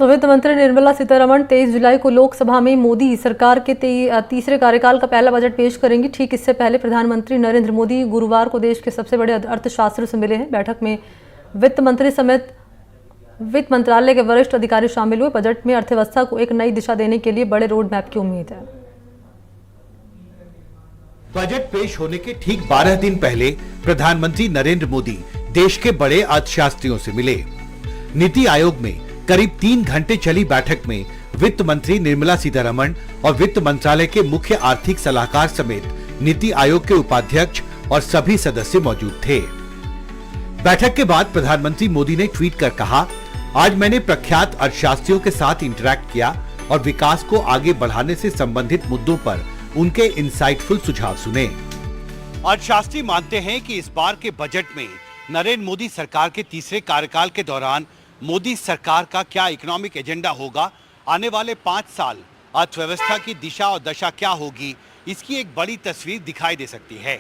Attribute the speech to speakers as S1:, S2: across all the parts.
S1: तो वित्त मंत्री निर्मला सीतारमण 23 जुलाई को लोकसभा में मोदी सरकार के तीसरे कार्यकाल का पहला बजट पेश करेंगी। ठीक इससे पहले प्रधानमंत्री नरेंद्र मोदी गुरुवार को देश के सबसे बड़े अर्थशास्त्रियों से मिले हैं। बैठक में वित्त मंत्री समेत वित्त मंत्रालय के वरिष्ठ अधिकारी शामिल हुए। बजट में अर्थव्यवस्था को एक नई दिशा देने के लिए बड़े रोड मैप की उम्मीद है।
S2: बजट पेश होने के ठीक 12 दिन पहले प्रधानमंत्री नरेंद्र मोदी देश के बड़े अर्थशास्त्रियों से मिले। नीति आयोग में करीब 3 घंटे चली बैठक में वित्त मंत्री निर्मला सीतारमण और वित्त मंत्रालय के मुख्य आर्थिक सलाहकार समेत नीति आयोग के उपाध्यक्ष और सभी सदस्य मौजूद थे। बैठक के बाद प्रधानमंत्री मोदी ने ट्वीट कर कहा, आज मैंने प्रख्यात अर्थशास्त्रियों के साथ इंटरैक्ट किया और विकास को आगे बढ़ाने से संबंधित मुद्दों पर उनके इंसाइटफुल सुझाव सुने। अर्थशास्त्री मानते हैं कि इस बार के बजट में नरेंद्र मोदी सरकार के तीसरे कार्यकाल के दौरान मोदी सरकार का क्या इकोनॉमिक एजेंडा होगा, आने वाले 5 साल अर्थव्यवस्था की दिशा और दशा क्या होगी, इसकी एक बड़ी तस्वीर दिखाई दे सकती है।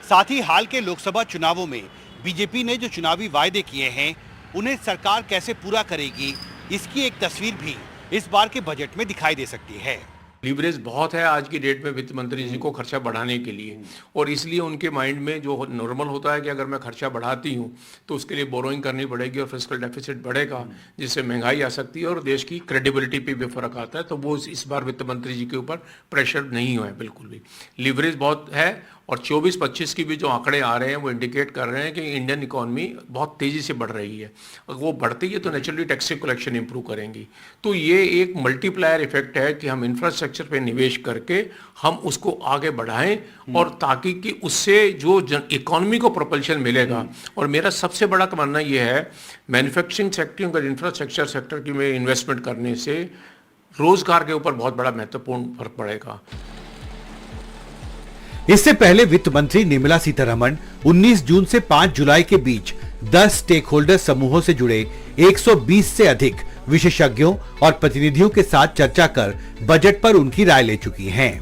S2: साथ ही हाल के लोकसभा चुनावों में बीजेपी ने जो चुनावी वायदे किए हैं उन्हें सरकार कैसे पूरा करेगी, इसकी एक तस्वीर भी इस बार के बजट में दिखाई दे सकती है।
S3: लीवरेज बहुत है आज की डेट में वित्त मंत्री जी को खर्चा बढ़ाने के लिए, और इसलिए उनके माइंड में जो नॉर्मल होता है कि अगर मैं खर्चा बढ़ाती हूँ तो उसके लिए बोरोइंग करनी पड़ेगी और फिस्कल डेफिसिट बढ़ेगा, जिससे महंगाई आ सकती है और देश की क्रेडिबिलिटी पे भी फर्क आता है। तो वो इस बार वित्त मंत्री जी के ऊपर प्रेशर नहीं हुआ है बिल्कुल भी। लीवरेज बहुत है और 24-25 की भी जो आंकड़े आ रहे हैं वो इंडिकेट कर रहे हैं कि इंडियन इकोनॉमी बहुत तेज़ी से बढ़ रही है। वो बढ़ती है तो नेचुरली टैक्स कलेक्शन इंप्रूव करेंगी। तो ये एक मल्टीप्लायर इफेक्ट है कि हम इंफ्रास्ट्रक्चर पे निवेश करके हम उसको आगे बढ़ाएं और ताकि कि उससे जो इकोनॉमी को प्रोपल्शन मिलेगा। और मेरा सबसे बड़ा मानना ये है, मैन्युफैक्चरिंग सेक्टर और इंफ्रास्ट्रक्चर सेक्टर की में इन्वेस्टमेंट करने से रोजगार के ऊपर बहुत बड़ा महत्वपूर्ण फर्क पड़ेगा।
S2: इससे पहले वित्त मंत्री निर्मला सीतारमण 19 जून से 5 जुलाई के बीच 10 स्टेक होल्डर समूहों से जुड़े 120 से अधिक विशेषज्ञों और प्रतिनिधियों के साथ चर्चा कर बजट पर उनकी राय ले चुकी हैं।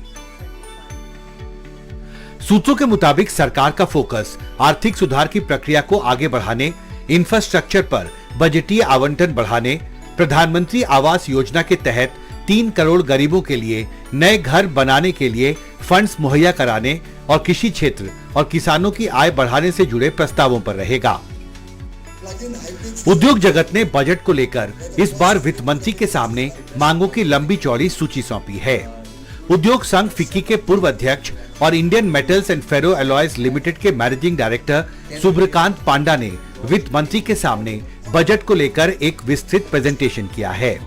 S2: सूत्रों के मुताबिक सरकार का फोकस आर्थिक सुधार की प्रक्रिया को आगे बढ़ाने, इंफ्रास्ट्रक्चर पर बजटीय आवंटन बढ़ाने, प्रधानमंत्री आवास योजना के तहत 3 करोड़ गरीबों के लिए नए घर बनाने के लिए फंड्स मुहैया कराने और कृषि क्षेत्र और किसानों की आय बढ़ाने से जुड़े प्रस्तावों पर रहेगा। उद्योग जगत ने बजट को लेकर इस बार वित्त मंत्री के सामने मांगों की लंबी चौड़ी सूची सौंपी है। उद्योग संघ फिक्की के पूर्व अध्यक्ष और Indian metals and ferro alloys limited के मैनेजिंग डायरेक्टर सुब्रकांत पांडा ने वित्त मंत्री के सामने बजट को लेकर एक विस्तृत प्रेजेंटेशन किया है।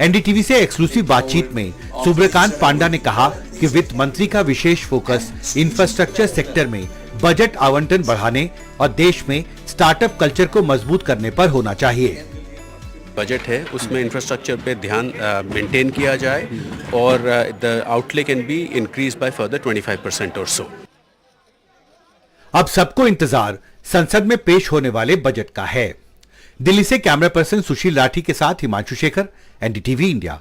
S2: एनडीटीवी से एक्सक्लूसिव बातचीत में सुब्रकांत पांडा ने कहा कि वित्त मंत्री का विशेष फोकस इंफ्रास्ट्रक्चर सेक्टर में बजट आवंटन बढ़ाने और देश में स्टार्टअप कल्चर को मजबूत करने पर होना चाहिए।
S4: बजट है उसमें इंफ्रास्ट्रक्चर पे ध्यान मेंटेन किया जाए और the outlay can be increase by further 25% और सो।
S2: अब सबको इंतजार संसद में पेश होने वाले बजट का है। दिल्ली से कैमरा पर्सन सुशील राठी के साथ हिमांशु शेखर, एनडीटीवी इंडिया।